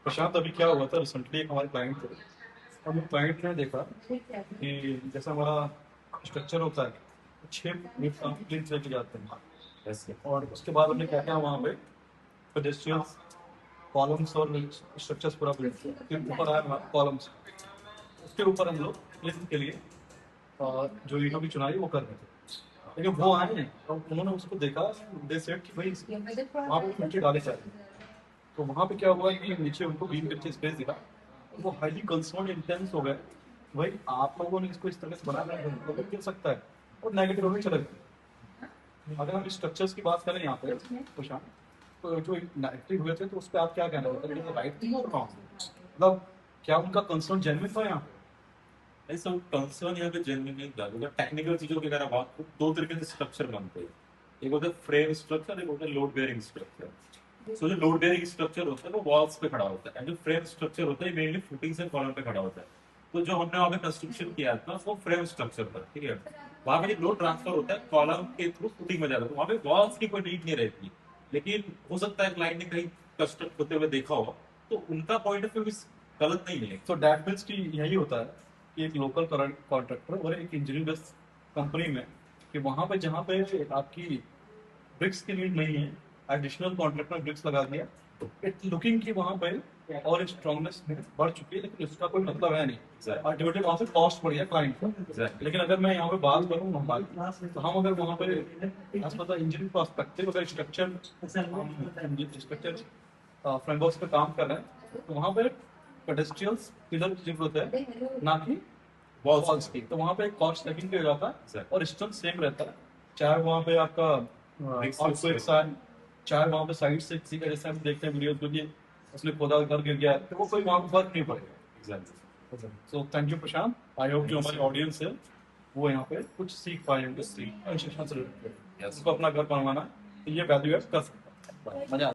प्रशांत, अभी क्या हुआ था रिसेंटली, एक हमारे क्लाइंट थे। हम क्लाइंट ने देखा कि जैसा हमारा स्ट्रक्चर होता है, 6 प्लेन्स लेके जाते हैं। ऐसे और उसके बाद हमने क्या किया वहाँ पे पेडेस्ट्रियंस कॉलम्स और स्ट्रक्चर्स पूरा बिल्ड किया। फिर ऊपर आया हमारा कॉलम्स, उसके ऊपर हम लोग प्लेन के लिए जो ईटों की चुनाई वो कर रहे थे। लेकिन वो आए हैं और उन्होंने उसको देखा, दे सेड कि भाई वहाँ पे मिट्टी डाले चाहिए। तो वहाँ पे क्या हुआ कि नीचे उनको बीम करके स्पेस दिखा, वो हाईली कंसर्न इंटेंस हो गए। भाई आप लोगों ने इसको इस तरह से बनाना है, तो गिर सकता है, और नेगेटिव में चले गए। अगर हम स्ट्रक्चर्स की बात करें यहाँ पे प्रशांत, तो जो नेगेटिव हुए थे तो उस पर आप क्या कहना चाहते हैं, राइट थी और रॉन्ग? मतलब क्या उनका कंसर्न जेन्युइन था यहाँ पे? नहीं सर, कंसर्न यहाँ पे जेन्युइन नहीं था। अगर टेक्निकल चीजों की अगर आप बात करो, दो तरीके से स्ट्रक्चर बनते हैं। एक होता है फ्रेम स्ट्रक्चर, एक होता है लोड बेयरिंग स्ट्रक्चर। सो जो लोड बेयरिंग स्ट्रक्चर होता है वो वॉल्स पे खड़ा होता है, एंड जो फ्रेम स्ट्रक्चर होता है मेनली फुटिंग्स एंड कॉलम पे खड़ा होता है। तो जो हमने वहाँ पे कंस्ट्रक्शन किया था वो फ्रेम स्ट्रक्चर पर, ठीक है। वहाँ पे लोड ट्रांसफर होता है कॉलम के थ्रू फुटिंग में जाता है, तो वहाँ पे वॉल्स की कोई नीड नहीं रहती। लेकिन हो सकता है क्लाइंट ने कहीं कंस्ट्रक्ट होते हुए देखा हो, तो उनका पॉइंट ऑफ व्यू गलत नहीं है। तो डैट मीन्स कि यही होता है कि एक लोकल कॉन्ट्रैक्टर और एक इंजीनियरिंग बेस्ड कंपनी में, कि वहाँ पे जहाँ पे आपकी ब्रिक्स की नीड नहीं है, एडिशनल कॉन्ट्रैक्टर ब्रिक्स लगा दिया, इट लुकिंग की वहाँ पे और स्ट्रॉन्गनेस बढ़ चुकी है, लेकिन इसका कोई मतलब है नहीं। अल्टीमेटली वहाँ से कॉस्ट बढ़ गया क्लाइंट का। लेकिन अगर मैं यहाँ पे बात करूँ हमारी, तो हम अगर वहाँ पे इंजीनियरिंग पर्सपेक्टिव अगर स्ट्रक्चर फ्रेमवर्क पे काम कर रहे हैं, तो वहाँ पे पेडेस्ट्रियल्स पिलर की जरूरत है, ना कि वॉल्स की। तो वहाँ पे कॉस्ट सेविंग भी हो जाता है और स्ट्रेंथ सेम रहता है, चाहे वहाँ पे आपका चाहे वहाँ पे साइड से किसी का, जैसे हम देखते हैं वीडियोस में कि उसने खोदा घर गिर गया, तो वो कोई वहाँ पे फर्क नहीं पड़ेगा। So thank you Prashant, I hope जो हमारी ऑडियंस है वो यहाँ पे कुछ सीख पाए होंगे, उसको अपना घर बनवाना, तो ये वैल्यू एड कर सकता है। मजा